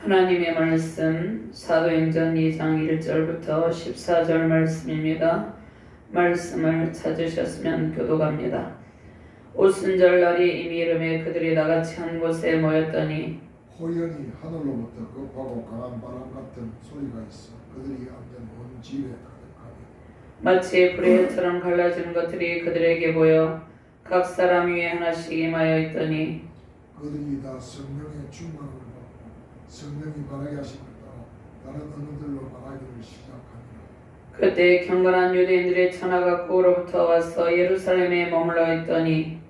하나님의 말씀 사도행전 2장 1절부터 14절 말씀입니다. 말씀을 찾으셨으면 교독합니다. 오순절날이 이미 이름에 그들이 나같이 한 곳에 모였더니 호연히 하늘로부터 급하고 강한 바람 같은 소리가 있어 그들이 앉은 온 집에 가득하니 마치 불의 혀처럼 갈라지는 것들이 그들에게 보여 각 사람 위에 하나씩 임하여 있더니 그들이 다 성령의 충만을 받고 성령이 말하게 하심을 따라 다른 언어들로 말하기를 시작하니라. 그때 경건한 유대인들의 천하가 고로부터 와서 예루살렘에 머물러 있더니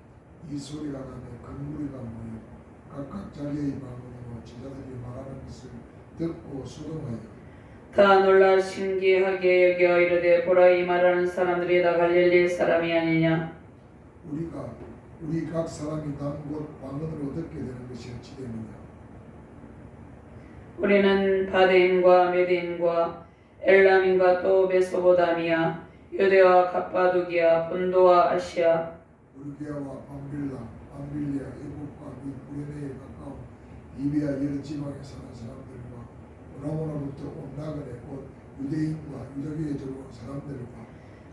이 소리가 나며 큰 무리가 모이고 각각 자기의 방언으로 제자들이 말하는 것을 듣고 수동하여 다 놀라 신기하게 여겨 이르되 보라 이 말하는 사람들이 다 갈릴리 사람이 아니냐. 우리 각 사람이 단 곧 방언으로 듣게 되는 것이 어찌 됨이냐. 우리는 바데인과 메딘과 엘람인과 또 메소보다미아 유대와 갑바도기아 본도와 아시아 불기아와 밤빌리아 애국과 및 구레네에 가까운 이비아 여러 지방에 사는 사람들과 오라모나부터 온 나그네 곧 유대인과 유다교에 들어온 사람들과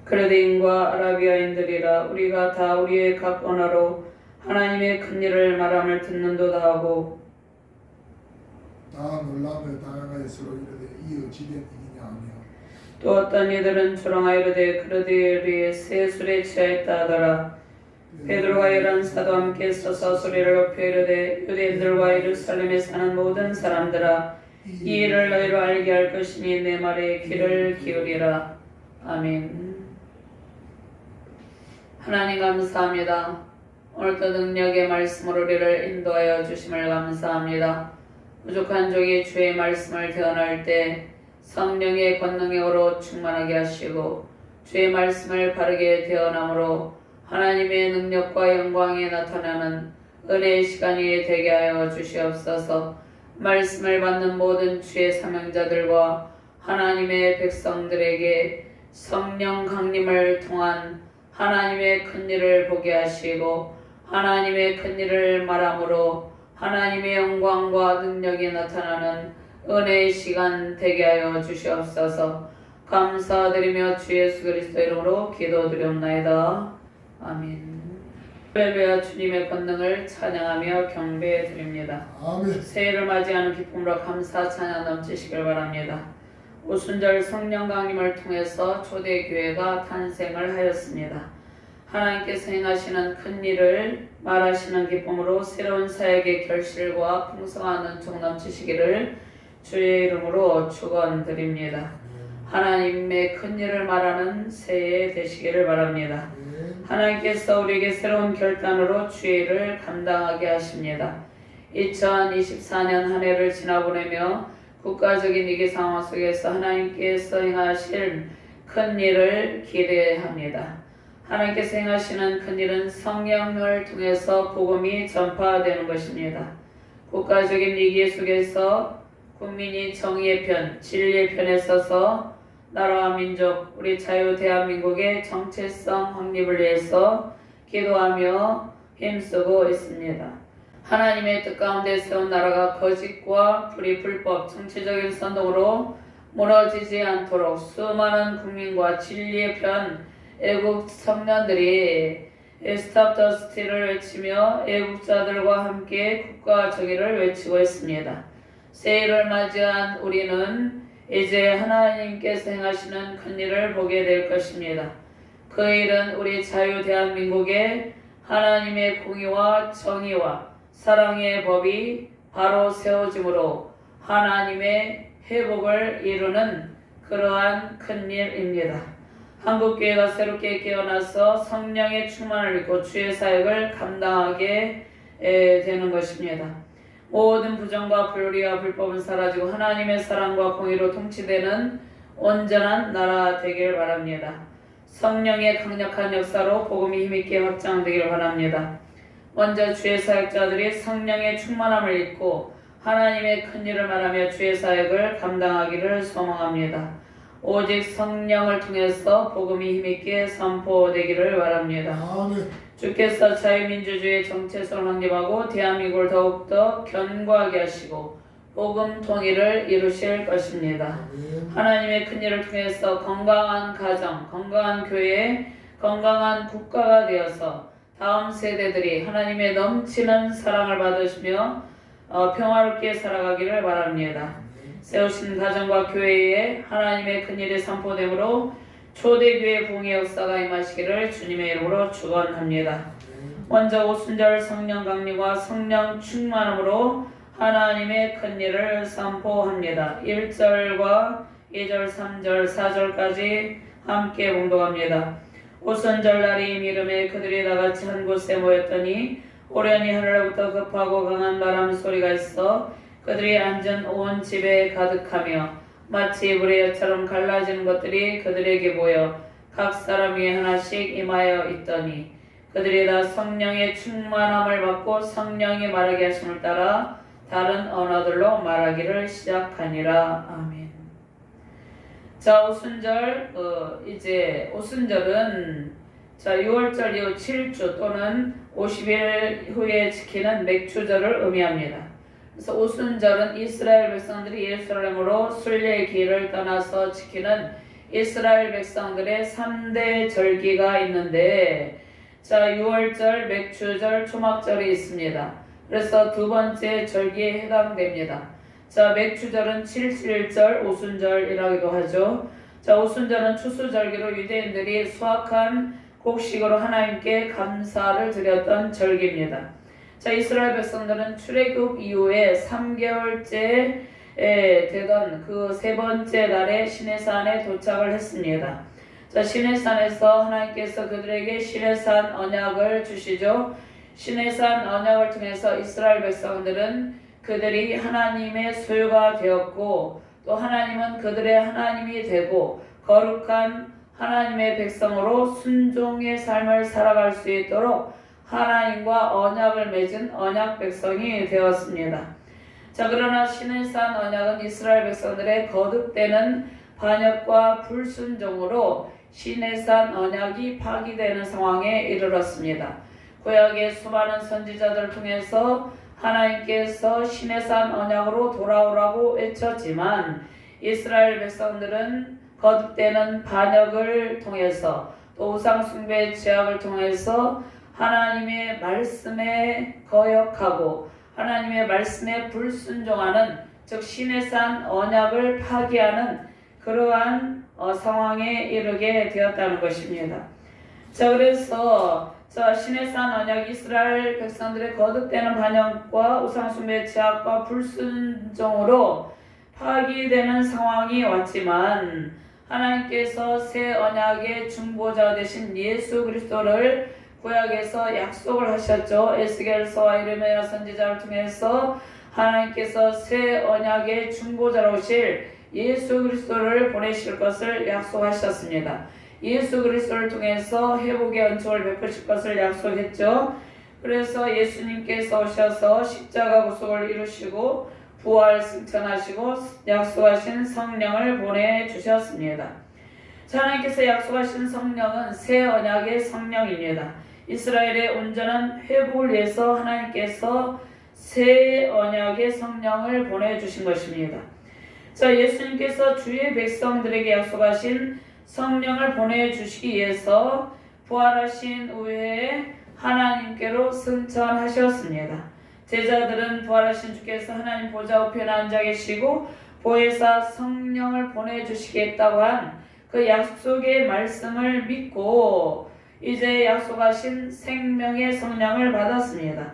그레데인과 아라비아인들이라 우리가 다 우리의 각 언어로 하나님의 큰 일을 말함을 듣는도다 하고 다 놀라며 다양하여 서로 이르되 이 어찌 된 일이냐 하며 또 어떤 이들은 조롱하여 이르되 그들이 새 술에 취하였다 하더라. 베드로와 열한 사도 함께 서서 소리를 높여 이르되 유대인들과 예루살렘에 사는 모든 사람들아 이 일을 너희로 알게 할 것이니 내 말에 귀를 기울이라. 아멘. 하나님 감사합니다. 오늘도 능력의 말씀으로 우리를 인도하여 주심을 감사합니다. 부족한 종이 주의 말씀을 대언할 때 성령의 권능의 오로 충만하게 하시고 주의 말씀을 바르게 대언함으로 하나님의 능력과 영광이 나타나는 은혜의 시간이 되게 하여 주시옵소서. 말씀을 받는 모든 주의 사명자들과 하나님의 백성들에게 성령 강림을 통한 하나님의 큰 일을 보게 하시고 하나님의 큰 일을 말함으로 하나님의 영광과 능력이 나타나는 은혜의 시간 되게 하여 주시옵소서. 감사드리며 주 예수 그리스도 이름으로 기도드리옵나이다. 아멘. 할렐루야. 주님의 권능을 찬양하며 경배드립니다. 아멘. 새해를 맞이하는 기쁨으로 감사 찬양 넘치시길 바랍니다. 오순절 성령 강림을 통해서 초대교회가 탄생을 하였습니다. 하나님께서 행하시는 큰 일을 말하시는 기쁨으로 새로운 사역의 결실과 풍성한 은총 넘치시기를 주의 이름으로 축원드립니다. 하나님의 큰 일을 말하는 새해 되시기를 바랍니다. 하나님께서 우리에게 새로운 결단으로 주의 일을 감당하게 하십니다. 2024년 한 해를 지나보내며 국가적인 위기 상황 속에서 하나님께서 행하실 큰 일을 기대합니다. 하나님께서 행하시는 큰 일은 성령을 통해서 복음이 전파되는 것입니다. 국가적인 위기 속에서 국민이 정의의 편, 진리의 편에 서서 나라와 민족, 우리 자유 대한민국의 정체성 확립을 위해서 기도하며 힘쓰고 있습니다. 하나님의 뜻 가운데 세운 나라가 거짓과 불법, 정치적인 선동으로 무너지지 않도록 수많은 국민과 진리의 편 애국 청년들이 스탑 더 스틸을 외치며 애국자들과 함께 국가 정의를 외치고 있습니다. 새해를 맞이한 우리는 이제 하나님께서 행하시는 큰 일을 보게 될 것입니다. 그 일은 우리 자유 대한민국의 하나님의 공의와 정의와 사랑의 법이 바로 세워짐으로 하나님의 회복을 이루는 그러한 큰 일입니다. 한국교회가 새롭게 깨어나서 성령의 충만을 입고 주의 사역을 감당하게 되는 것입니다. 모든 부정과 불의와 불법은 사라지고 하나님의 사랑과 공의로 통치되는 온전한 나라 되길 바랍니다. 성령의 강력한 역사로 복음이 힘있게 확장되길 바랍니다. 먼저 주의 사역자들이 성령의 충만함을 입고 하나님의 큰 일을 말하며 주의 사역을 감당하기를 소망합니다. 오직 성령을 통해서 복음이 힘있게 선포되기를 바랍니다. 아멘. 주께서 자유민주주의의 정체성을 확립하고 대한민국을 더욱더 견고하게 하시고 복음 통일을 이루실 것입니다. 아멘. 하나님의 큰 일을 통해서 건강한 가정, 건강한 교회, 건강한 국가가 되어서 다음 세대들이 하나님의 넘치는 사랑을 받으시며 평화롭게 살아가기를 바랍니다. 세우신 가정과 교회에 하나님의 큰 일이 선포되므로 초대교회 부흥의 역사가 임하시기를 주님의 이름으로 축원합니다. 먼저 오순절 성령 강림과 성령 충만함으로 하나님의 큰 일을 선포합니다. 1절과 2절, 3절, 4절까지 함께 봉독합니다. 오순절 날이 이름에 그들이 다같이 한 곳에 모였더니 오련히 하늘로부터 급하고 강한 바람 소리가 있어 그들이 앉은 온 집에 가득하며 마치 불의 엿처럼 갈라지는 것들이 그들에게 보여 각 사람 위에 하나씩 임하여 있더니 그들이 다 성령의 충만함을 받고 성령이 말하게 하심을 따라 다른 언어들로 말하기를 시작하니라. 아멘. 자, 오순절 이제 오순절은 6월절 이후 7주 또는 50일 후에 지키는 맥주절을 의미합니다. 그래서 오순절은 이스라엘 백성들이 예루살렘으로 순례의 길을 떠나서 지키는 이스라엘 백성들의 3대 절기가 있는데 6월절, 맥주절, 초막절이 있습니다. 그래서 두 번째 절기에 해당됩니다. 맥주절은 7.7절, 오순절이라고도 하죠. 오순절은 추수절기로 유대인들이 수확한 곡식으로 하나님께 감사를 드렸던 절기입니다. 이스라엘 백성들은 출애굽 이후에 3개월째 되던 그 세 번째 날에 시내산에 도착을 했습니다. 시내산에서 하나님께서 그들에게 시내산 언약을 주시죠. 시내산 언약을 통해서 이스라엘 백성들은 그들이 하나님의 소유가 되었고 또 하나님은 그들의 하나님이 되고 거룩한 하나님의 백성으로 순종의 삶을 살아갈 수 있도록 하나님과 언약을 맺은 언약 백성이 되었습니다. 그러나 시내산 언약은 이스라엘 백성들의 거듭되는 반역과 불순종으로 시내산 언약이 파기되는 상황에 이르렀습니다. 구약의 수많은 선지자들을 통해서 하나님께서 시내산 언약으로 돌아오라고 외쳤지만 이스라엘 백성들은 거듭되는 반역을 통해서 또 우상숭배의 죄악을 통해서 하나님의 말씀에 거역하고 하나님의 말씀에 불순종하는 즉 시내산 언약을 파기하는 그러한 상황에 이르게 되었다는 것입니다. 그래서 시내산 언약 이스라엘 백성들의 거듭되는 반역과 우상숭배의 죄악과 불순종으로 파기되는 상황이 왔지만 하나님께서 새 언약의 중보자 되신 예수 그리스도를 구약에서 약속을 하셨죠. 에스겔서와 이르메야 선지자를 통해서 하나님께서 새 언약의 중보자로 오실 예수 그리스도를 보내실 것을 약속하셨습니다. 예수 그리스도를 통해서 회복의恩寵을 베푸실 것을 약속했죠. 그래서 예수님께서 오셔서 십자가 구속을 이루시고 부활 승천하시고 약속하신 성령을 보내주셨습니다. 하나님께서 약속하신 성령은 새 언약의 성령입니다. 이스라엘의 온전한 회복을 위해서 하나님께서 새 언약의 성령을 보내주신 것입니다. 예수님께서 주의 백성들에게 약속하신 성령을 보내주시기 위해서 부활하신 후에 하나님께로 승천하셨습니다. 제자들은 부활하신 주께서 하나님 보좌 우편에 앉아 계시고 보혜사 성령을 보내주시겠다고 한 그 약속의 말씀을 믿고 이제 약속하신 생명의 성령을 받았습니다.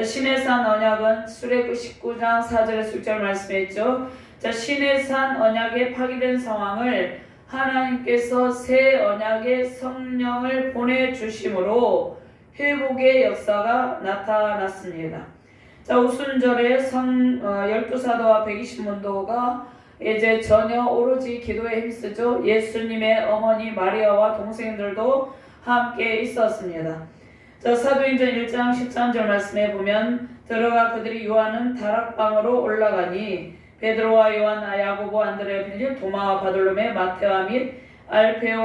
시내산 언약은 출애굽 19장 4절에서 6절 말씀했죠. 시내산 언약에 파기된 상황을 하나님께서 새 언약의 성령을 보내주심으로 회복의 역사가 나타났습니다. 오순절에 12사도와 120문도가 이제 전혀 오로지 기도에 힘쓰죠. 예수님의 어머니 마리아와 동생들도 함께 있었습니다. 사도행전 1장 13절 말씀에 보면 들어가 그들이 요한은 다락방으로 올라가니 베드로와 요한, 야고보, 안드레, 빌립, 도마와 바돌로메, 마테와 및 알페오의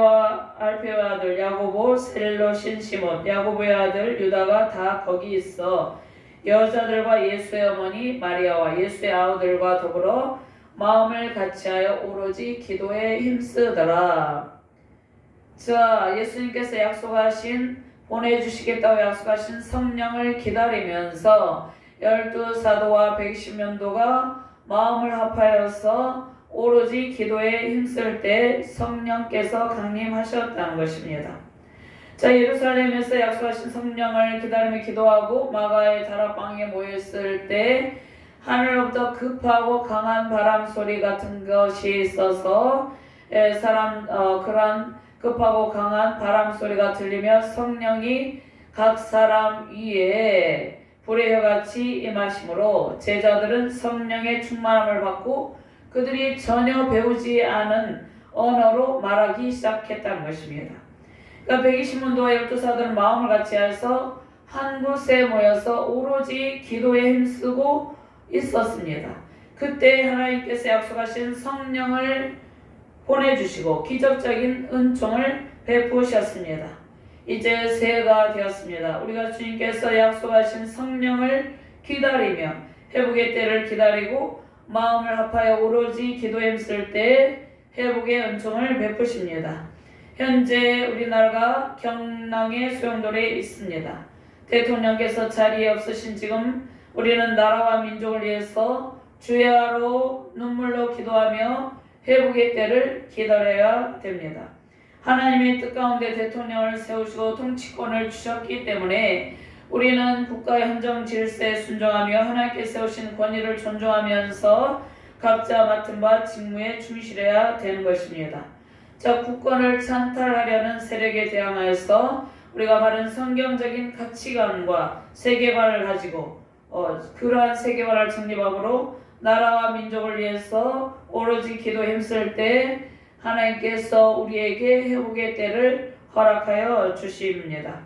아들 야고보, 셀로신 시몬, 야고보의 아들 유다가 다 거기 있어 여자들과 예수의 어머니 마리아와 예수의 아우들과 더불어 마음을 같이하여 오로지 기도에 힘쓰더라. 자, 예수님께서 약속하신 보내주시겠다고 약속하신 성령을 기다리면서 12사도와 120명도가 마음을 합하여서 오로지 기도에 힘쓸 때 성령께서 강림하셨다는 것입니다. 자, 예루살렘에서 약속하신 성령을 기다리며 기도하고 마가의 다락방에 모였을 때 하늘로부터 급하고 강한 바람 소리 같은 것이 있어서 그런 급하고 강한 바람 소리가 들리며 성령이 각 사람 위에 불의 혀같이 임하심으로 제자들은 성령의 충만함을 받고 그들이 전혀 배우지 않은 언어로 말하기 시작했다는 것입니다. 그러니까 120문도와 12사도는 마음을 같이해서 한 곳에 모여서 오로지 기도에 힘쓰고 있었습니다. 그때 하나님께서 약속하신 성령을 보내주시고 기적적인 은총을 베푸셨습니다. 이제 새해가 되었습니다. 우리가 주님께서 약속하신 성령을 기다리며 회복의 때를 기다리고 마음을 합하여 오로지 기도에 힘쓸 때 회복의 은총을 베푸십니다. 현재 우리나라가 경남의 소용돌이에 있습니다. 대통령께서 자리에 없으신 지금 우리는 나라와 민족을 위해서 주야로 눈물로 기도하며 회복의 때를 기다려야 됩니다. 하나님의 뜻 가운데 대통령을 세우시고 통치권을 주셨기 때문에 우리는 국가의 헌정 질서에 순종하며 하나님께 세우신 권위를 존중하면서 각자 맡은 바 직무에 충실해야 되는 것입니다. 자, 국권을 찬탈하려는 세력에 대항하여서 우리가 바른 성경적인 가치관과 세계관을 가지고 그러한 세계관을 정립함으로 나라와 민족을 위해서 오로지 기도에 힘쓸 때 하나님께서 우리에게 회복의 때를 허락하여 주십니다.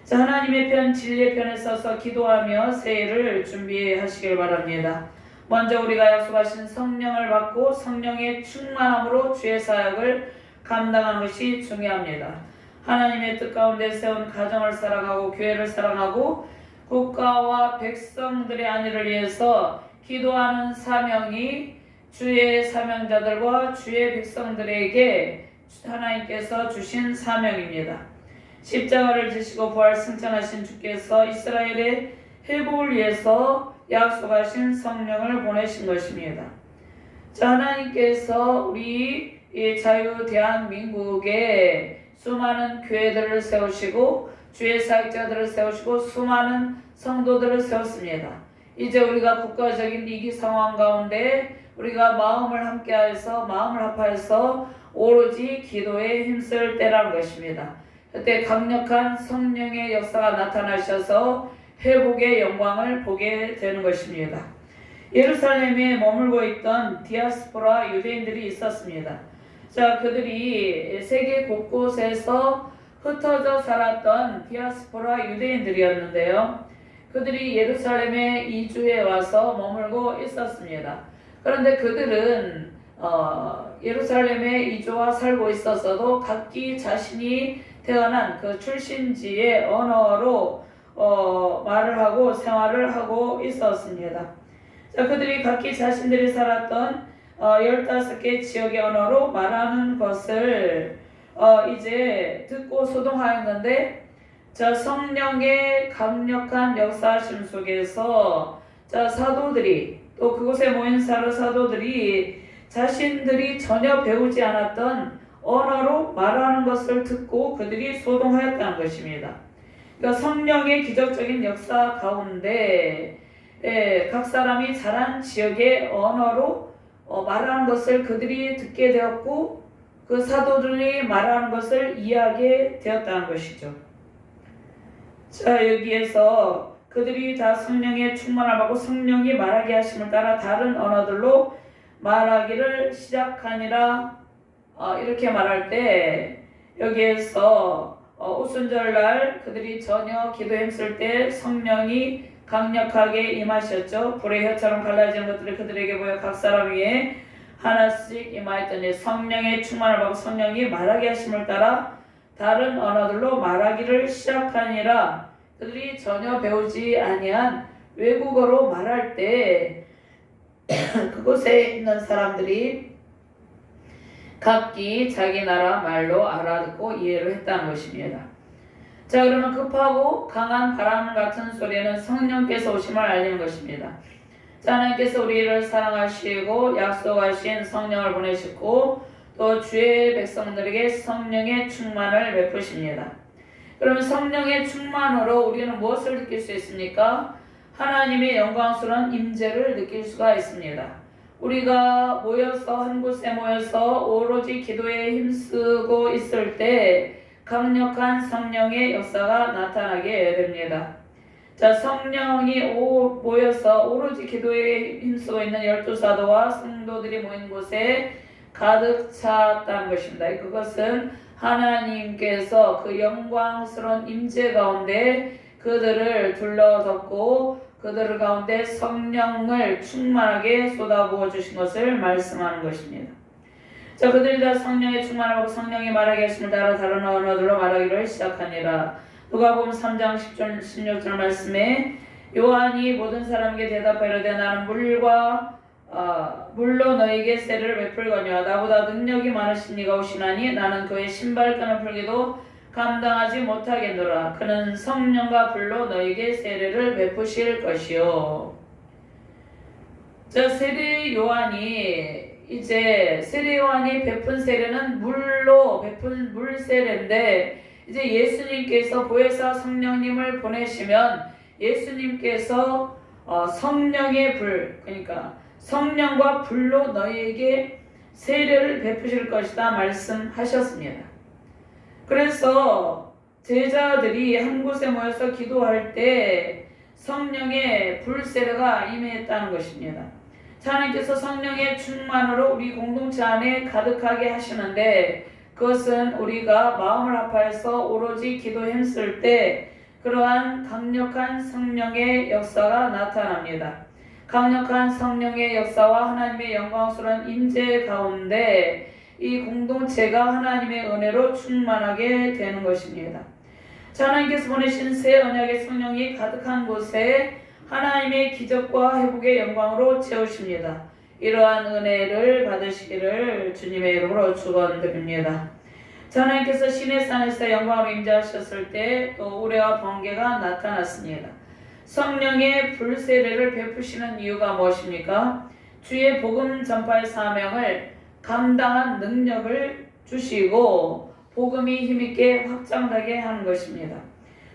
자, 하나님의 편 진리의 편에 서서 기도하며 새해를 준비하시길 바랍니다. 먼저 우리가 약속하신 성령을 받고 성령의 충만함으로 주의 사역을 감당하는 것이 중요합니다. 하나님의 뜻 가운데 세운 가정을 사랑하고 교회를 사랑하고 국가와 백성들의 안위를 위해서 기도하는 사명이 주의 사명자들과 주의 백성들에게 하나님께서 주신 사명입니다. 십자가를 지시고 부활 승천하신 주께서 이스라엘의 회복을 위해서 약속하신 성령을 보내신 것입니다. 자, 하나님께서 우리 자유 대한민국에 수많은 교회들을 세우시고 주의 사역자들을 세우시고 수많은 성도들을 세웠습니다. 이제 우리가 국가적인 위기 상황 가운데 우리가 마음을 함께하여서 마음을 합하여서 오로지 기도에 힘쓸 때라는 것입니다. 그때 강력한 성령의 역사가 나타나셔서 회복의 영광을 보게 되는 것입니다. 예루살렘에 머물고 있던 디아스포라 유대인들이 있었습니다. 자, 그들이 세계 곳곳에서 흩어져 살았던 디아스포라 유대인들이었는데요. 그들이 예루살렘에 이주해 와서 머물고 있었습니다. 그런데 그들은 예루살렘에 이주와 살고 있었어도 각기 자신이 태어난 그 출신지의 언어로 말을 하고 생활을 하고 있었습니다. 자, 그들이 각기 자신들이 살았던 15개 지역의 언어로 말하는 것을 이제 듣고 소동하였는데 자, 성령의 강력한 역사하심 속에서 자, 사도들이 또 그곳에 모인 사도들이 자신들이 전혀 배우지 않았던 언어로 말하는 것을 듣고 그들이 소동하였다는 것입니다. 그러니까 성령의 기적적인 역사 가운데 각 사람이 자란 지역의 언어로 말하는 것을 그들이 듣게 되었고 그 사도들이 말하는 것을 이해하게 되었다는 것이죠. 자, 여기에서 그들이 다 성령의 충만함을 받고 성령이 말하게 하심을 따라 다른 언어들로 말하기를 시작하니라. 이렇게 말할 때 여기에서 오순절날 그들이 전혀 기도에 힘쓸 때 성령이 강력하게 임하셨죠. 불의 혀처럼 갈라지는 것들이 그들에게 보여 각 사람 위에 하나씩 임하였더니 성령의 충만을 받고 성령이 말하게 하심을 따라 다른 언어들로 말하기를 시작하니라. 그들이 전혀 배우지 아니한 외국어로 말할 때 그곳에 있는 사람들이 각기 자기 나라 말로 알아듣고 이해를 했다는 것입니다. 자, 그러면 급하고 강한 바람 같은 소리는 성령께서 오심을 알리는 것입니다. 자, 하나님께서 우리를 사랑하시고 약속하신 성령을 보내시고 또 주의 백성들에게 성령의 충만을 베푸십니다. 그러면 성령의 충만으로 우리는 무엇을 느낄 수 있습니까? 하나님의 영광스러운 임재를 느낄 수가 있습니다. 우리가 모여서 한 곳에 모여서 오로지 기도에 힘쓰고 있을 때 강력한 성령의 역사가 나타나게 됩니다. 자, 성령이 모여서 오로지 기도에 힘쓰고 있는 12사도와 성도들이 모인 곳에 가득 찼다는 것입니다. 그것은 하나님께서 그 영광스러운 임재 가운데 그들을 둘러덮고 그들 가운데 성령을 충만하게 쏟아부어 주신 것을 말씀하는 것입니다. 자, 그들이 다 성령에 충만하고 성령이 말하게 하심을 따라 다른 언어들로 말하기를 시작하니라. 누가복음 3장 10절 16절 말씀에 요한이 모든 사람에게 대답하려되 나는 물로 너에게 세례를 베풀거니와 나보다 능력이 많으신 이가 오시나니 나는 그의 신발끈을 풀기도 감당하지 못하겠노라. 그는 성령과 불로 너에게 세례를 베푸실 것이요. 자, 세례 요한이 베푼 세례는 물로 베푼 물 세례인데 이제 예수님께서 보혜사 성령님을 보내시면 예수님께서 성령의 불, 그러니까 성령과 불로 너희에게 세례를 베푸실 것이다 말씀하셨습니다. 그래서 제자들이 한 곳에 모여서 기도할 때 성령의 불세례가 임했다는 것입니다. 하나님께서 성령의 충만으로 우리 공동체 안에 가득하게 하시는데 그것은 우리가 마음을 합하여서 오로지 기도에 힘쓸 때 그러한 강력한 성령의 역사가 나타납니다. 강력한 성령의 역사와 하나님의 영광스러운 임재 가운데 이 공동체가 하나님의 은혜로 충만하게 되는 것입니다. 자, 하나님께서 보내신 새 언약의 성령이 가득한 곳에 하나님의 기적과 회복의 영광으로 채우십니다. 이러한 은혜를 받으시기를 주님의 이름으로 축원드립니다. 자, 하나님께서 시내산에서 영광으로 임재하셨을 때 또 우레와 번개가 나타났습니다. 성령의 불세례를 베푸시는 이유가 무엇입니까? 주의 복음 전파의 사명을 감당한 능력을 주시고 복음이 힘있게 확장되게 하는 것입니다.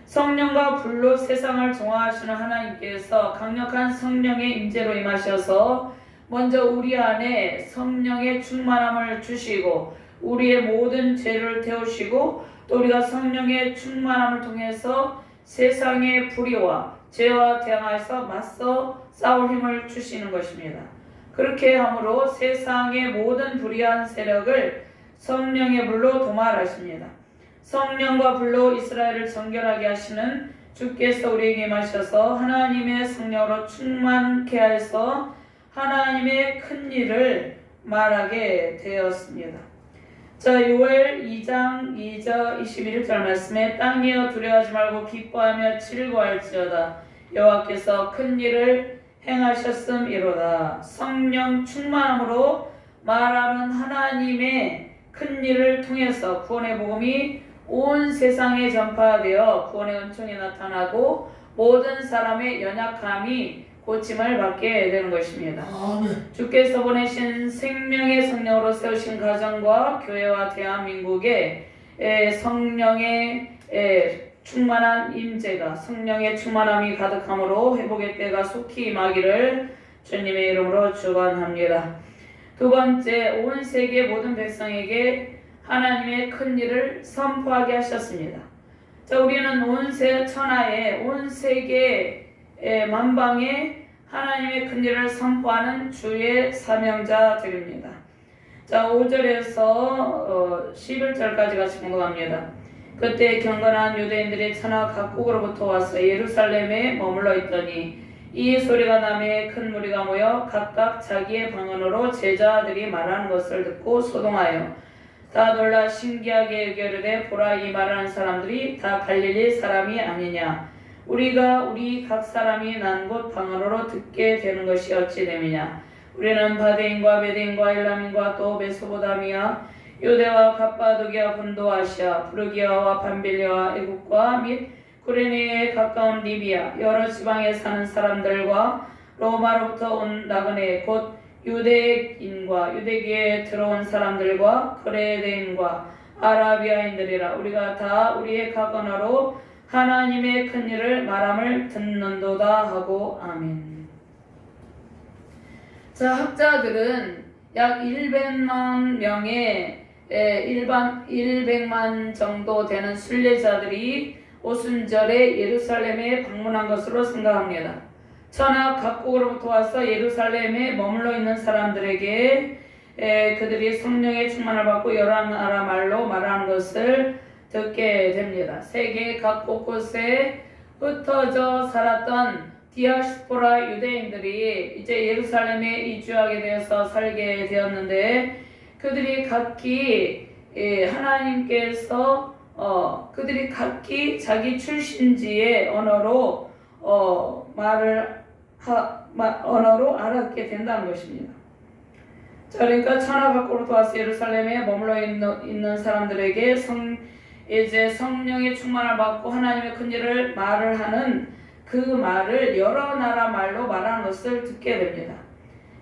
성령과 불로 세상을 정화하시는 하나님께서 강력한 성령의 임재로 임하셔서 먼저 우리 안에 성령의 충만함을 주시고 우리의 모든 죄를 태우시고 또 우리가 성령의 충만함을 통해서 세상의 불의와 죄와 대항하여서 맞서 싸울 힘을 주시는 것입니다. 그렇게 함으로 세상의 모든 불의한 세력을 성령의 불로 도말하십니다. 성령과 불로 이스라엘을 정결하게 하시는 주께서 우리에게 임하셔서 하나님의 성령으로 충만케 하여서 하나님의 큰 일을 말하게 되었습니다. 자, 요엘 2장 2절 21절 말씀에 땅이여 두려워하지 말고 기뻐하며 즐거워할지어다. 여호와께서 큰 일을 행하셨음이로다. 성령 충만함으로 말하는 하나님의 큰 일을 통해서 구원의 복음이 온 세상에 전파되어 구원의 은총이 나타나고 모든 사람의 연약함이 고침을 받게 되는 것입니다. 아멘. 주께서 보내신 생명의 성령으로 세우신 가정과 교회와 대한민국에 성령의 충만한 임재가 성령의 충만함이 가득함으로 회복의 때가 속히 임하기를 주님의 이름으로 축원합니다. 두 번째, 온 세계 모든 백성에게 하나님의 큰 일을 선포하게 하셨습니다. 자, 우리는 온 천하에 온 세계 만방에 하나님의 큰 일을 선포하는 주의 사명자들입니다. 자, 5절에서 11절까지 같이 공부합니다. 그때 경건한 유대인들이 천하 각국으로부터 와서 예루살렘에 머물러 있더니 이 소리가 나매 큰 무리가 모여 각각 자기의 방언으로 제자들이 말하는 것을 듣고 소동하여 다 놀라 신기하게 여겨르되 보라, 이 말하는 사람들이 다 갈릴리 사람이 아니냐. 우리가 우리 각 사람이 난 곳 방언으로 듣게 되는 것이 어찌 됨이냐. 우리는 바데인과 메데인과 엘람인과 또 메소보다미아 유대와 갑바도기아 분도아시아 부르기아와 밤빌리아와 애국과 및 구레네에 가까운 리비아 여러 지방에 사는 사람들과 로마로부터 온 나그네 곧 유대인과 유대교에 들어온 사람들과 그레데인과 아라비아인들이라. 우리가 다 우리의 각 언어로 하나님의 큰 일을 말함을 듣는도다 하고 아멘. 자, 학자들은 약 100만 명의 100만 정도 되는 순례자들이 오순절에 예루살렘에 방문한 것으로 생각합니다. 천하 각국으로부터 와서 예루살렘에 머물러 있는 사람들에게 그들이 성령의 충만을 받고 여러 나라 말로 말하는 것을 듣게 됩니다. 세계 각 곳곳에 흩어져 살았던 디아스포라 유대인들이 이제 예루살렘에 이주하게 되어서 살게 되었는데 그들이 각기 하나님께서 그들이 각기 자기 출신지의 언어로 언어로 알았게 된다는 것입니다. 자, 그러니까 천하 밖으로부터 와서 예루살렘에 머물러 있는 사람들에게 이제 성령의 충만을 받고 하나님의 큰 일을 말을 하는 그 말을 여러 나라 말로 말하는 것을 듣게 됩니다.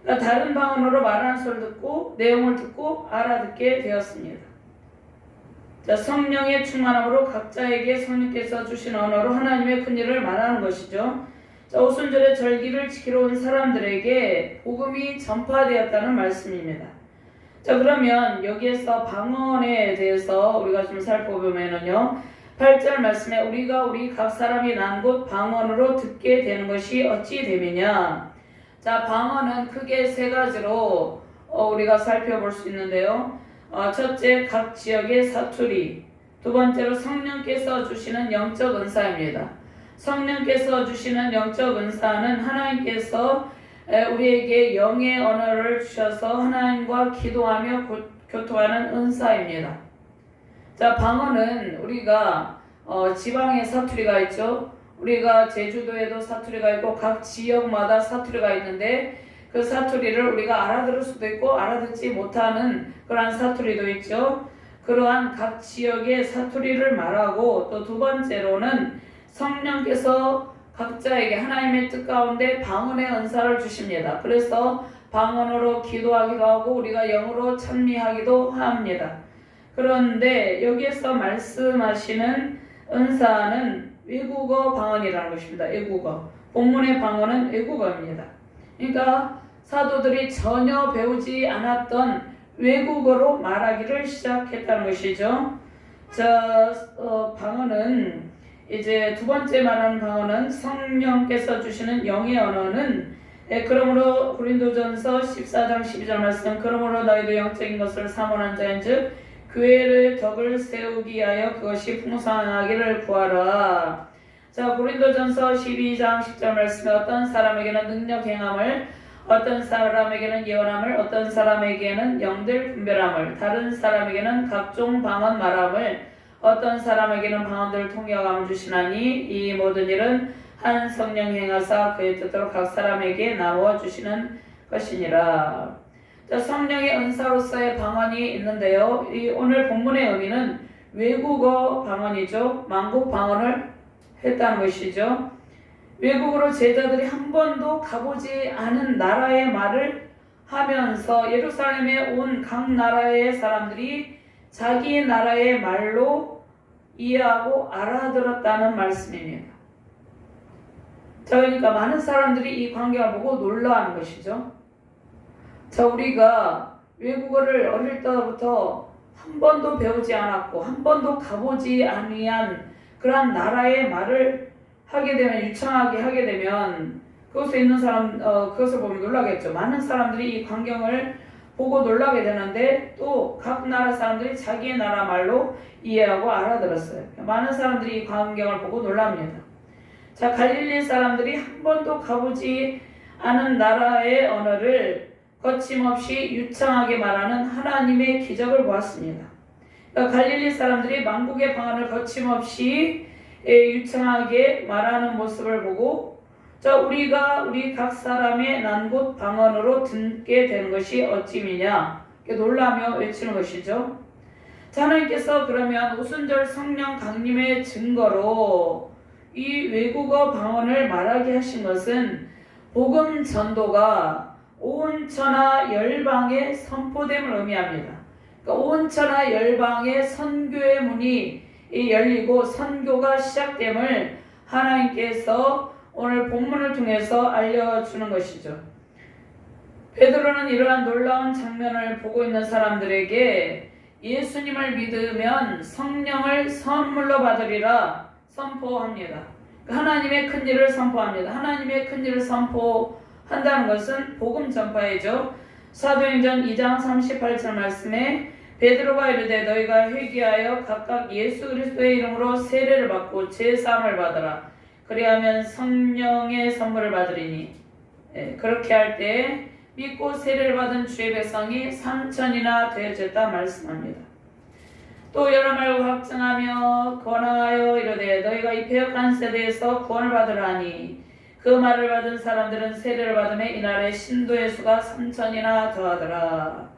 그러니까 다른 방언으로 말하는 소리를 듣고 내용을 듣고 알아듣게 되었습니다. 자, 성령의 충만함으로 각자에게 성령께서 주신 언어로 하나님의 큰 일을 말하는 것이죠. 자, 오순절의 절기를 지키러 온 사람들에게 복음이 전파되었다는 말씀입니다. 자, 그러면 여기에서 방언에 대해서 우리가 좀 살펴보면은요, 8절 말씀에 우리가 우리 각 사람이 난 곳 방언으로 듣게 되는 것이 어찌 됨이냐. 자, 방언은 크게 세 가지로 우리가 살펴볼 수 있는데요. 첫째, 각 지역의 사투리. 두 번째로 성령께서 주시는 영적 은사입니다. 성령께서 주시는 영적 은사는 하나님께서 우리에게 영의 언어를 주셔서 하나님과 기도하며 교통하는 은사입니다. 자, 방언은 우리가 지방에 사투리가 있죠. 우리가 제주도에도 사투리가 있고 각 지역마다 사투리가 있는데 그 사투리를 우리가 알아들을 수도 있고 알아듣지 못하는 그러한 사투리도 있죠. 그러한 각 지역의 사투리를 말하고 또 두 번째로는 성령께서 각자에게 하나님의 뜻 가운데 방언의 은사를 주십니다. 그래서 방언으로 기도하기도 하고 우리가 영으로 찬미하기도 합니다. 그런데 여기에서 말씀하시는 은사는 외국어 방언이라는 것입니다. 외국어. 본문의 방언은 외국어입니다. 그러니까 사도들이 전혀 배우지 않았던 외국어로 말하기를 시작했다는 것이죠. 자, 방언은 이제 두 번째 말하는 방언은 성령께서 주시는 영의 언어는 그러므로 고린도전서 14장 12절 말씀 그러므로 너희도 영적인 것을 사모하는 자인즉 교회의 덕을 세우기 위하여 그것이 풍성하기를 구하라. 자, 고린도전서 12장 10절 말씀에 어떤 사람에게는 능력 행함을 어떤 사람에게는 예언함을 어떤 사람에게는 영들 분별함을 다른 사람에게는 각종 방언 말함을 어떤 사람에게는 방언들을 통역함을 주시나니 이 모든 일은 한 성령 행하사 그의 뜻대로 각 사람에게 나누어 주시는 것이니라. 자, 성령의 은사로서의 방언이 있는데요. 이 오늘 본문의 의미는 외국어 방언이죠. 만국 방언을 했다는 것이죠. 외국으로 제자들이 한 번도 가보지 않은 나라의 말을 하면서 예루살렘에 온 각 나라의 사람들이 자기 나라의 말로 이해하고 알아들었다는 말씀입니다. 자, 그러니까 많은 사람들이 이 광경을 보고 놀라는 것이죠. 자, 우리가 외국어를 어릴 때부터 한 번도 배우지 않았고 한 번도 가보지 아니한 그러한 나라의 말을 하게 되면 유창하게 하게 되면 그것에 있는 사람 그것을 보면 놀라겠죠. 많은 사람들이 이 광경을 보고 놀라게 되는데 또 각 나라 사람들이 자기의 나라 말로 이해하고 알아들었어요. 많은 사람들이 이 광경을 보고 놀랍니다. 자, 갈릴리 사람들이 한 번도 가보지 않은 나라의 언어를 거침없이 유창하게 말하는 하나님의 기적을 보았습니다. 그러니까 갈릴리 사람들이 만국의 방언을 거침없이 유창하게 말하는 모습을 보고 자 우리가 우리 각 사람의 난 곳 방언으로 듣게 되는 것이 어찌미냐 놀라며 외치는 것이죠. 자 하나님께서 그러면 오순절 성령 강림의 증거로 이 외국어 방언을 말하게 하신 것은 복음 전도가 온 천하 열방에 선포됨을 의미합니다. 그러니까 온 천하 열방의 선교의 문이 열리고 선교가 시작됨을 하나님께서 오늘 본문을 통해서 알려주는 것이죠. 베드로는 이러한 놀라운 장면을 보고 있는 사람들에게 예수님을 믿으면 성령을 선물로 받으리라 선포합니다. 하나님의 큰 일을 선포합니다. 하나님의 큰 일을 선포한다는 것은 복음 전파이죠. 사도행전 2장 38절 말씀에 베드로가 이르되 너희가 회개하여 각각 예수 그리스도의 이름으로 세례를 받고 제사함을 받으라. 그리하면 성령의 선물을 받으리니 그렇게 할 때 믿고 세례를 받은 주의 백성이 3천이나 되어졌다 말씀합니다. 또 여러 말고 확증하며 권하여 이르되 너희가 이 패역한 세대에서 구원을 받으라니 그 말을 받은 사람들은 세례를 받음에 이날에 신도의 수가 3천이나 더하더라.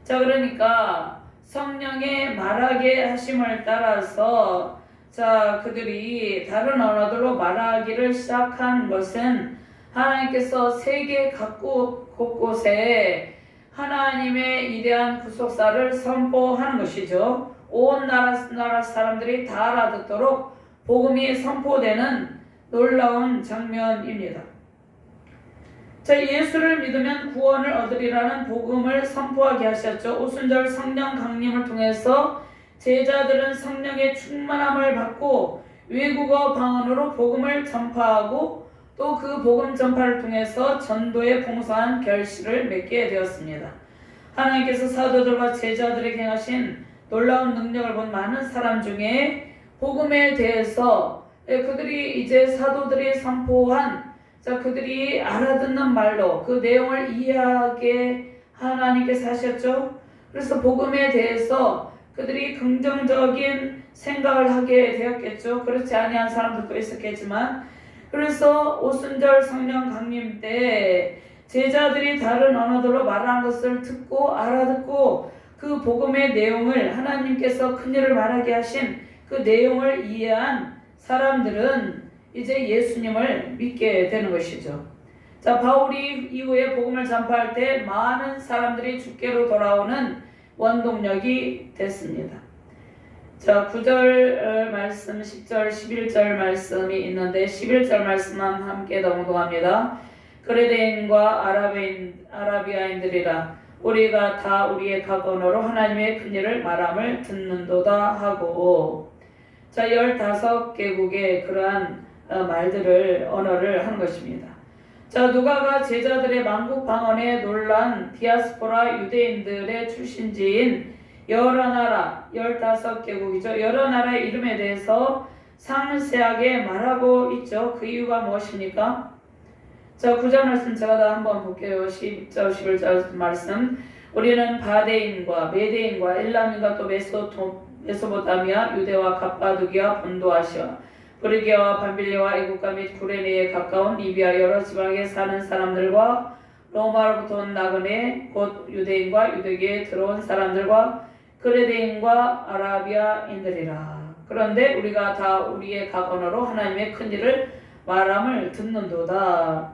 자 그러니까 성령의 말하게 하심을 따라서 자 그들이 다른 언어들로 말하기를 시작한 것은 하나님께서 세계 각국 곳곳에 하나님의 이대한 구속사를 선포하는 것이죠. 온 나라 사람들이 다 알아듣도록 복음이 선포되는 놀라운 장면입니다. 자, 예수를 믿으면 구원을 얻으리라는 복음을 선포하게 하셨죠. 오순절 성령 강림을 통해서 제자들은 성령의 충만함을 받고 외국어 방언으로 복음을 전파하고 또 그 복음 전파를 통해서 전도에 봉사한 결실을 맺게 되었습니다. 하나님께서 사도들과 제자들에게 행하신 놀라운 능력을 본 많은 사람 중에 복음에 대해서 그들이 이제 사도들이 선포한 자 그들이 알아듣는 말로 그 내용을 이해하게 하나님께서 하셨죠. 그래서 복음에 대해서 그들이 긍정적인 생각을 하게 되었겠죠. 그렇지 아니한 사람들도 있었겠지만 그래서 오순절 성령 강림 때 제자들이 다른 언어들로 말하는 것을 듣고 알아듣고 그 복음의 내용을 하나님께서 큰일을 말하게 하신 그 내용을 이해한 사람들은 이제 예수님을 믿게 되는 것이죠. 자 바울이 이후에 복음을 전파할 때 많은 사람들이 주께로 돌아오는 원동력이 됐습니다. 자 9절 말씀 10절 11절 말씀이 있는데 11절 말씀만 함께 동독합니다. 그레데인과 아라비아인들이라 우리가 다 우리의 각 언어로 하나님의 큰일을 말함을 듣는도다 하고 자 15개국의 그러한 말들을 언어를 하는 것입니다. 자 누가가 제자들의 만국 방언에 놀란 디아스포라 유대인들의 출신지인 여러 나라 15개국이죠. 여러 나라의 이름에 대해서 상세하게 말하고 있죠. 그 이유가 무엇입니까? 자 9절 말씀 제가 다 한번 볼게요. 10절 11절 말씀 우리는 바데인과 메데인과 엘람인과 또 메소포타미아 유대와 갑바두기와 본도아시아 브리게와 밤빌리와 애국과 및 구레네에 가까운 리비아 여러 지방에 사는 사람들과 로마로부터 온 나그네 곧 유대인과 유대교에 들어온 사람들과 그레데인과 아라비아인들이라. 그런데 우리가 다 우리의 각 언어로 하나님의 큰 일을 말함을 듣는도다.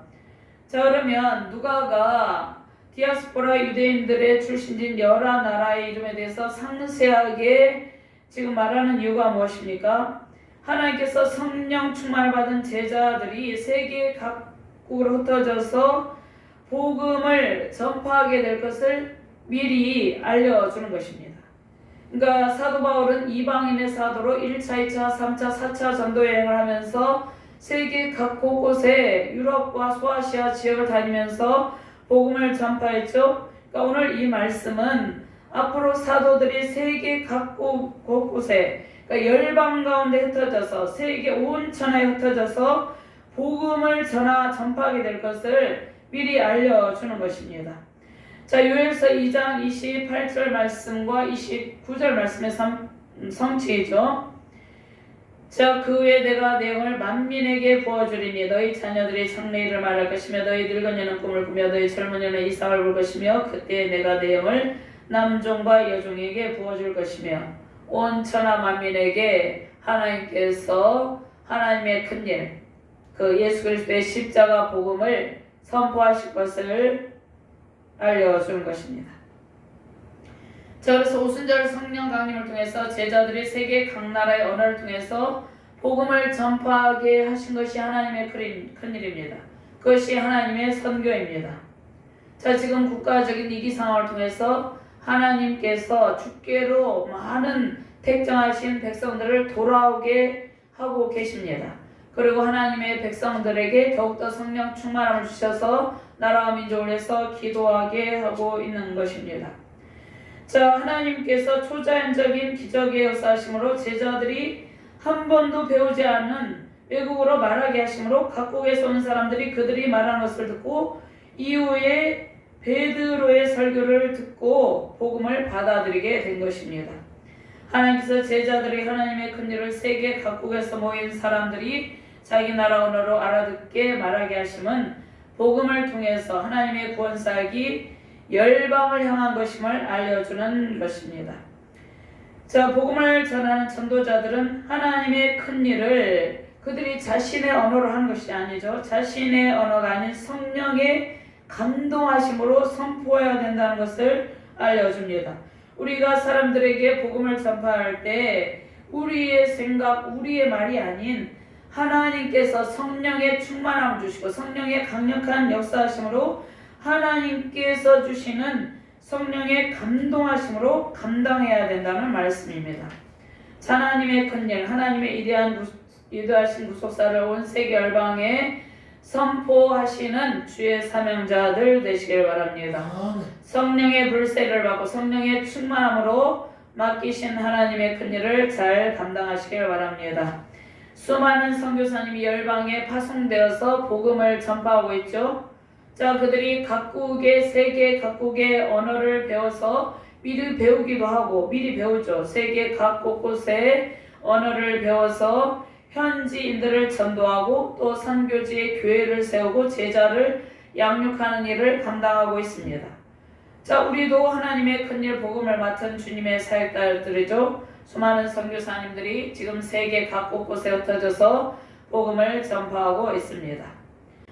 자 그러면 누가가 디아스포라 유대인들의 출신진 여러 나라의 이름에 대해서 상세하게 지금 말하는 이유가 무엇입니까? 하나님께서 성령 충만을 받은 제자들이 세계 각국으로 흩어져서 복음을 전파하게 될 것을 미리 알려주는 것입니다. 그러니까 사도 바울은 이방인의 사도로 1차, 2차, 3차, 4차 전도 여행을 하면서 세계 각 곳곳에 유럽과 소아시아 지역을 다니면서 복음을 전파했죠. 그러니까 오늘 이 말씀은 앞으로 사도들이 세계 각 곳곳에 그러니까 열방 가운데 흩어져서 세계 온 천하에 흩어져서 복음을 전파하게 될 것을 미리 알려주는 것입니다. 자 요엘서 2장 28절 말씀과 29절 말씀의 성취이죠. 자, 그 후에 내가 내용을 만민에게 부어주리니 너희 자녀들이 장래일을 말할 것이며 너희 늙은이는 꿈을 꾸며 너희 젊은이는 이상을 볼 것이며 그때 내가 내용을 남종과 여종에게 부어줄 것이며 온 천하 만민에게 하나님께서 하나님의 큰일, 그 예수 그리스도의 십자가 복음을 선포하실 것을 알려주는 것입니다. 자, 그래서 오순절 성령 강림을 통해서 제자들이 세계 각 나라의 언어를 통해서 복음을 전파하게 하신 것이 하나님의 큰일입니다. 그것이 하나님의 선교입니다. 자, 지금 국가적인 위기 상황을 통해서 하나님께서 주께로 많은 택정하신 백성들을 돌아오게 하고 계십니다. 그리고 하나님의 백성들에게 더욱더 성령 충만함을 주셔서 나라와 민족을 위해서 기도하게 하고 있는 것입니다. 자, 하나님께서 초자연적인 기적의 역사하심으로 제자들이 한 번도 배우지 않은 외국어로 말하게 하심으로 각국에서 온 사람들이 그들이 말하는 것을 듣고 이후에 베드로의 설교를 듣고 복음을 받아들이게 된 것입니다. 하나님께서 제자들이 하나님의 큰일을 세계 각국에서 모인 사람들이 자기 나라 언어로 알아듣게 말하게 하심은 복음을 통해서 하나님의 구원사역이 열방을 향한 것임을 알려주는 것입니다. 자, 복음을 전하는 전도자들은 하나님의 큰일을 그들이 자신의 언어로 하는 것이 아니죠. 자신의 언어가 아닌 성령의 감동하심으로 선포해야 된다는 것을 알려줍니다. 우리가 사람들에게 복음을 전파할 때 우리의 생각, 우리의 말이 아닌 하나님께서 성령의 충만함을 주시고 성령의 강력한 역사하심으로 하나님께서 주시는 성령의 감동하심으로 감당해야 된다는 말씀입니다. 하나님의 큰일, 하나님의 위대하신 구속사를 온 세계 열방에 선포하시는 주의 사명자들 되시길 바랍니다. 성령의 불세를 받고 성령의 충만함으로 맡기신 하나님의 큰일을 잘 감당하시길 바랍니다. 수많은 선교사님이 열방에 파송되어서 복음을 전파하고 있죠. 자, 그들이 각국의 세계 각국의 언어를 배워서 미리 배우기도 하고 미리 배우죠. 세계 각 곳곳의 언어를 배워서 현지인들을 전도하고 또 선교지에 교회를 세우고 제자를 양육하는 일을 감당하고 있습니다. 자, 우리도 하나님의 큰일 복음을 맡은 주님의 사역자들이죠. 수많은 선교사님들이 지금 세계 각 곳곳에 흩어져서 복음을 전파하고 있습니다.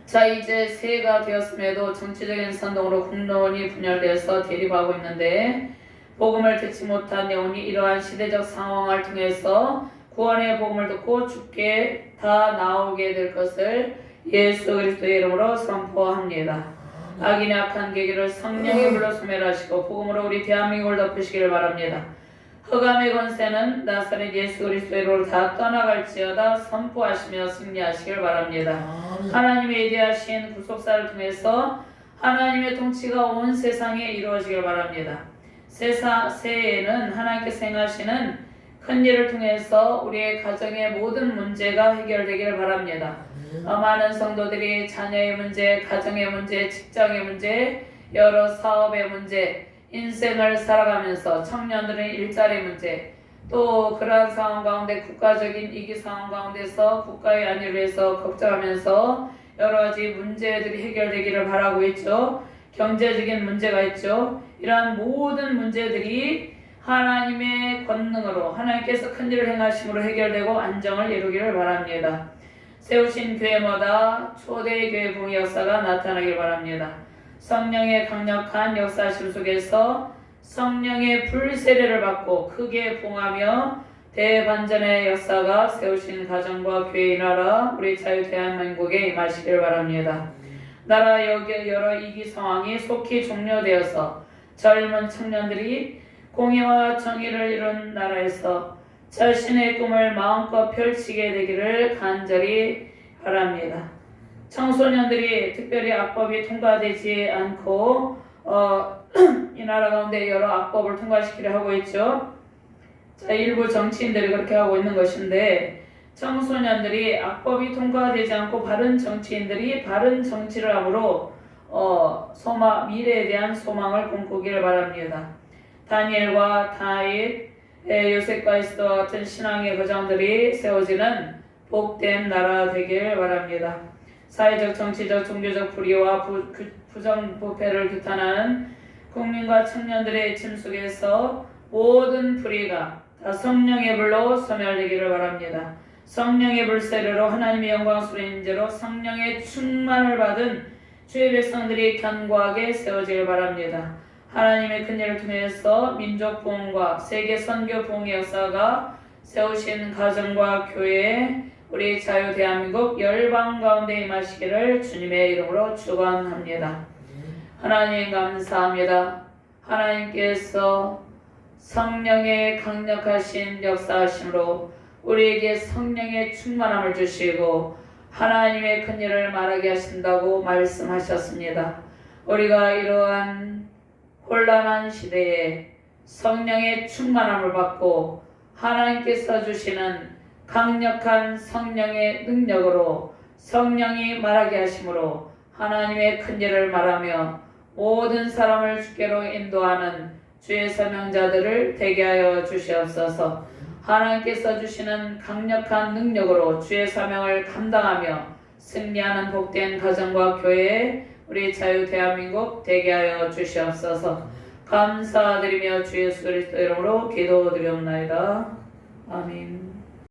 자, 이제 새해가 되었음에도 정치적인 선동으로 국론이 분열되어서 대립하고 있는데 복음을 듣지 못한 영혼이 이러한 시대적 상황을 통해서 구원의 복음을 듣고 주께 다 나오게 될 것을 예수 그리스도의 이름으로 선포합니다. 악인의 악한 계기를 성령의 불로 소멸하시고 복음으로 우리 대한민국을 덮으시기를 바랍니다. 흑암의 권세는 나사렛 예수 그리스도의 이름으로 다 떠나갈지어다 선포하시며 승리하시길 바랍니다. 하나님의 위대하신 구속사를 통해서 하나님의 통치가 온 세상에 이루어지길 바랍니다. 새해에는 하나님께서 행하시는 큰 일을 통해서 우리의 가정의 모든 문제가 해결되기를 바랍니다. 많은 성도들이 자녀의 문제, 가정의 문제, 직장의 문제, 여러 사업의 문제, 인생을 살아가면서 청년들은 일자리 문제, 또 그러한 상황 가운데 국가적인 위기 상황 가운데서 국가의 안위를 위해서 걱정하면서 여러 가지 문제들이 해결되기를 바라고 있죠. 경제적인 문제가 있죠. 이러한 모든 문제들이 하나님의 권능으로 하나님께서 큰 일을 행하심으로 해결되고 안정을 이루기를 바랍니다. 세우신 교회마다 초대 교회 부흥의 역사가 나타나길 바랍니다. 성령의 강력한 역사심 속에서 성령의 불세례를 받고 크게 부흥하며 대반전의 역사가 세우신 가정과 교회의 나라 우리 자유 대한민국에 임하시길 바랍니다. 나라 여러 위기 상황이 속히 종료되어서 젊은 청년들이 공의와 정의를 이룬 나라에서 자신의 꿈을 마음껏 펼치게 되기를 간절히 바랍니다. 청소년들이 특별히 악법이 통과되지 않고 이 나라 가운데 여러 악법을 통과시키려 하고 있죠. 자, 일부 정치인들이 그렇게 하고 있는 것인데 청소년들이 악법이 통과되지 않고 바른 정치인들이 바른 정치를 함으로 미래에 대한 소망을 꿈꾸기를 바랍니다. 다니엘과 다윗 요셉과 에스더와 같은 신앙의 거장들이 세워지는 복된 나라 되길 바랍니다. 사회적, 정치적, 종교적 불의와 부정부패를 규탄하는 국민과 청년들의 애침 속에서 모든 불의가 다 성령의 불로 소멸되기를 바랍니다. 성령의 불 세례로 하나님의 영광스러운 인재로 성령의 충만을 받은 주의 백성들이 견고하게 세워지길 바랍니다. 하나님의 큰 일을 통해서 민족 부흥과 세계 선교 부흥의 역사가 세우신 가정과 교회, 우리 자유 대한민국 열방 가운데 임하시기를 주님의 이름으로 축원합니다. 하나님 감사합니다. 하나님께서 성령의 강력하신 역사하심으로 우리에게 성령의 충만함을 주시고 하나님의 큰 일을 말하게 하신다고 말씀하셨습니다. 우리가 이러한 혼란한 시대에 성령의 충만함을 받고 하나님께서 주시는 강력한 성령의 능력으로 성령이 말하게 하심으로 하나님의 큰 일을 말하며 모든 사람을 주께로 인도하는 주의 사명자들을 되게 하여 주시옵소서. 하나님께서 주시는 강력한 능력으로 주의 사명을 감당하며 승리하는 복된 가정과 교회, 우리 자유 대한민국 되게 하여 주시옵소서. 감사드리며 주 예수 그리스도 이름으로 기도드리옵나이다. 아멘.